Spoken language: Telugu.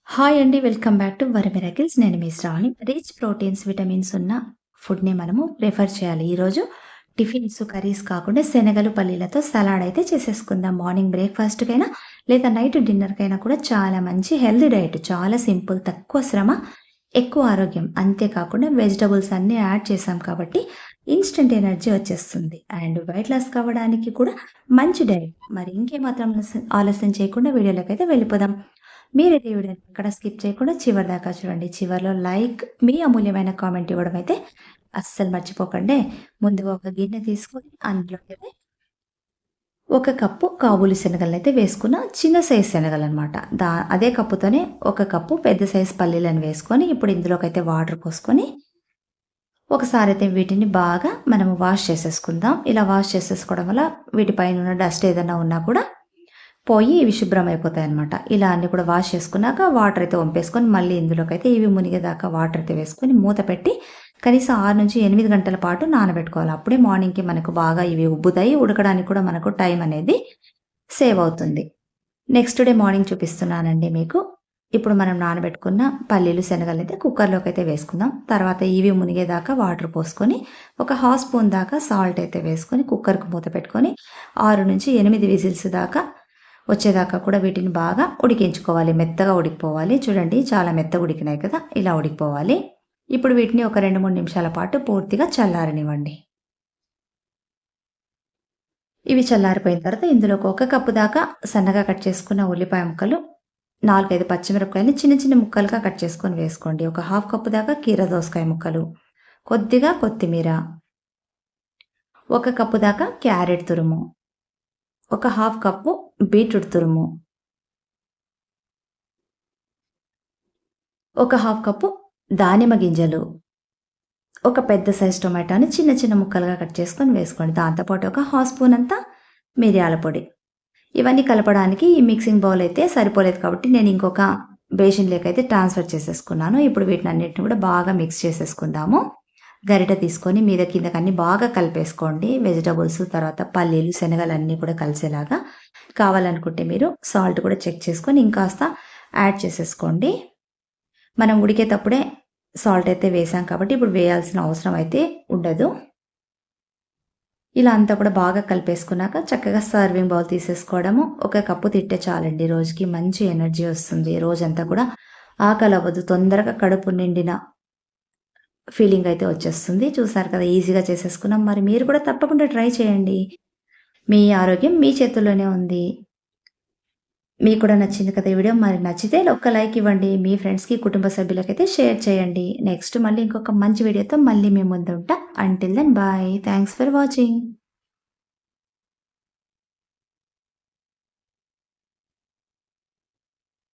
హాయ్ అండి. వెల్కమ్ బ్యాక్ టు వర మిరకిల్స్. నేను మీ శ్రావణి. రిచ్ ప్రోటీన్స్, విటమిన్స్ ఉన్న ఫుడ్‌ని మనము ప్రిఫర్ చేయాలి. ఈరోజు టిఫిన్స్, కర్రీస్ కాకుండా శనగలు, పల్లీలతో సలాడ్ అయితే చేసేసుకుందాం. మార్నింగ్ బ్రేక్‌ఫాస్ట్‌కైనా లేదా నైట్ డిన్నర్‌కైనా కూడా చాలా మంచి హెల్తీ డైట్. చాలా సింపుల్, తక్కువ శ్రమ, ఎక్కువ ఆరోగ్యం. అంతేకాకుండా వెజిటబుల్స్ అన్నీ యాడ్ చేశాం కాబట్టి ఇన్‌స్టంట్ ఎనర్జీ వచ్చేస్తుంది. అండ్ వెయిట్ లాస్ కావడానికి కూడా మంచి డైట్. మరి ఇంకేమాత్రం ఆలస్యం చేయకుండా వీడియోలోకైతే వెళ్ళిపోదాం. మీరైతే ఈ వీడియోని ఎక్కడ స్కిప్ చేయకుండా చివరి దాకా చూడండి. చివరిలో లైక్, మీ అమూల్యమైన కామెంట్ ఇవ్వడం అయితే అస్సలు మర్చిపోకండి. ముందుగా ఒక గిన్నె తీసుకొని అందులోకైతే ఒక కప్పు కాబూలి శనగలనైతే వేసుకున్న, చిన్న సైజ్ శనగలనమాట. అదే కప్పుతోనే ఒక కప్పు పెద్ద సైజ్ పల్లీలను వేసుకొని ఇప్పుడు ఇందులోకైతే వాటర్ పోసుకొని ఒకసారి అయితే వీటిని బాగా మనము వాష్ చేసేసుకుందాం. ఇలా వాష్ చేసేసుకోవడం వల్ల వీటిపైన ఉన్న డస్ట్ ఏదైనా ఉన్నా కూడా పోయి ఇవి శుభ్రమైపోతాయన్నమాట. ఇలా అన్నీ కూడా వాష్ చేసుకున్నాక వాటర్ అయితే వంపేసుకొని మళ్ళీ ఇందులోకైతే ఇవి మునిగేదాకా వాటర్ అయితే వేసుకొని మూత పెట్టి కనీసం 6-8 గంటల పాటు నానబెట్టుకోవాలి. అప్పుడే మార్నింగ్‌కి మనకు బాగా ఇవి ఉబ్బుతాయి. ఉడకడానికి కూడా మనకు టైం అనేది సేవ్ అవుతుంది. నెక్స్ట్ డే మార్నింగ్ చూపిస్తున్నానండి మీకు. ఇప్పుడు మనం నానబెట్టుకున్న పల్లీలు, శనగలైతే కుక్కర్‌లోకి అయితే వేసుకుందాం. తర్వాత ఇవి మునిగేదాకా వాటర్ పోసుకొని ఒక హాఫ్ స్పూన్ దాకా సాల్ట్ అయితే వేసుకొని కుక్కర్‌కి మూత పెట్టుకొని 6-8 విజిల్స్ దాకా వచ్చేదాకా కూడా వీటిని బాగా ఉడికించుకోవాలి. మెత్తగా ఉడికిపోవాలి. చూడండి చాలా మెత్తగా ఉడికినాయి కదా! ఇలా ఉడికిపోవాలి. ఇప్పుడు వీటిని ఒక 2-3 నిమిషాల పాటు పూర్తిగా చల్లారనివ్వండి. ఇవి చల్లారిపోయిన తర్వాత ఇందులోకి ఒక కప్పు దాకా సన్నగా కట్ చేసుకున్న ఉల్లిపాయ ముక్కలు, 4, 5 పచ్చిమిరపకాయలు చిన్న చిన్న ముక్కలుగా కట్ చేసుకొని వేసుకోండి. ఒక హాఫ్ కప్పు దాకా కీర దోసకాయ ముక్కలు, కొద్దిగా కొత్తిమీర, ఒక కప్పు దాకా క్యారెట్ తురుము, ఒక హాఫ్ కప్పు బీట్రూట్ తురుము, ఒక హాఫ్ కప్పు దానిమ్మ గింజలు, ఒక పెద్ద సైజ్ టొమాటోని చిన్న చిన్న ముక్కలుగా కట్ చేసుకొని వేసుకోండి. దాంతోపాటు ఒక హాఫ్ స్పూన్ అంతా మిరియాల పొడి. ఇవన్నీ కలపడానికి ఈ మిక్సింగ్ బౌల్ అయితే సరిపోలేదు కాబట్టి నేను ఇంకొక బేసిన్‌లోకి అయితే ట్రాన్స్‌ఫర్ చేసేసుకున్నాను. ఇప్పుడు వీటినన్నిటిని కూడా బాగా మిక్స్ చేసేసుకుందాము. గరిట తీసుకొని మీద కిందకన్నీ బాగా కలిపేసుకోండి. వెజిటబుల్స్, తర్వాత పల్లీలు, శనగలన్నీ కూడా కలిసేలాగా. కావాలనుకుంటే మీరు సాల్ట్ కూడా చెక్ చేసుకొని ఇంకాస్త యాడ్ చేసేసుకోండి. మనం ఉడికేటప్పుడే సాల్ట్ అయితే వేసాం కాబట్టి ఇప్పుడు వేయాల్సిన అవసరం అయితే ఉండదు. ఇలా అంతా కూడా బాగా కలిపేసుకున్నాక చక్కగా సర్వింగ్ బౌల్ తీసేసుకోవడము. ఒక కప్పు తింటే చాలండి. రోజుకి మంచి ఎనర్జీ వస్తుంది. రోజంతా కూడా ఆకలవ్వదు. తొందరగా కడుపు నిండిన ఫీలింగ్ అయితే వచ్చేస్తుంది. చూసారు కదా! ఈజీగా చేసేసుకున్నాం. మరి మీరు కూడా తప్పకుండా ట్రై చేయండి. మీ ఆరోగ్యం మీ చేతుల్లోనే ఉంది. మీకు కూడా నచ్చింది కదా ఈ వీడియో. మరి నచ్చితే ఒక్క లైక్ ఇవ్వండి. మీ ఫ్రెండ్స్‌కి, కుటుంబ సభ్యులకైతే షేర్ చేయండి. నెక్స్ట్ మళ్ళీ ఇంకొక మంచి వీడియోతో మళ్ళీ మీ ముందుంటా. Until then bye. Thanks for watching.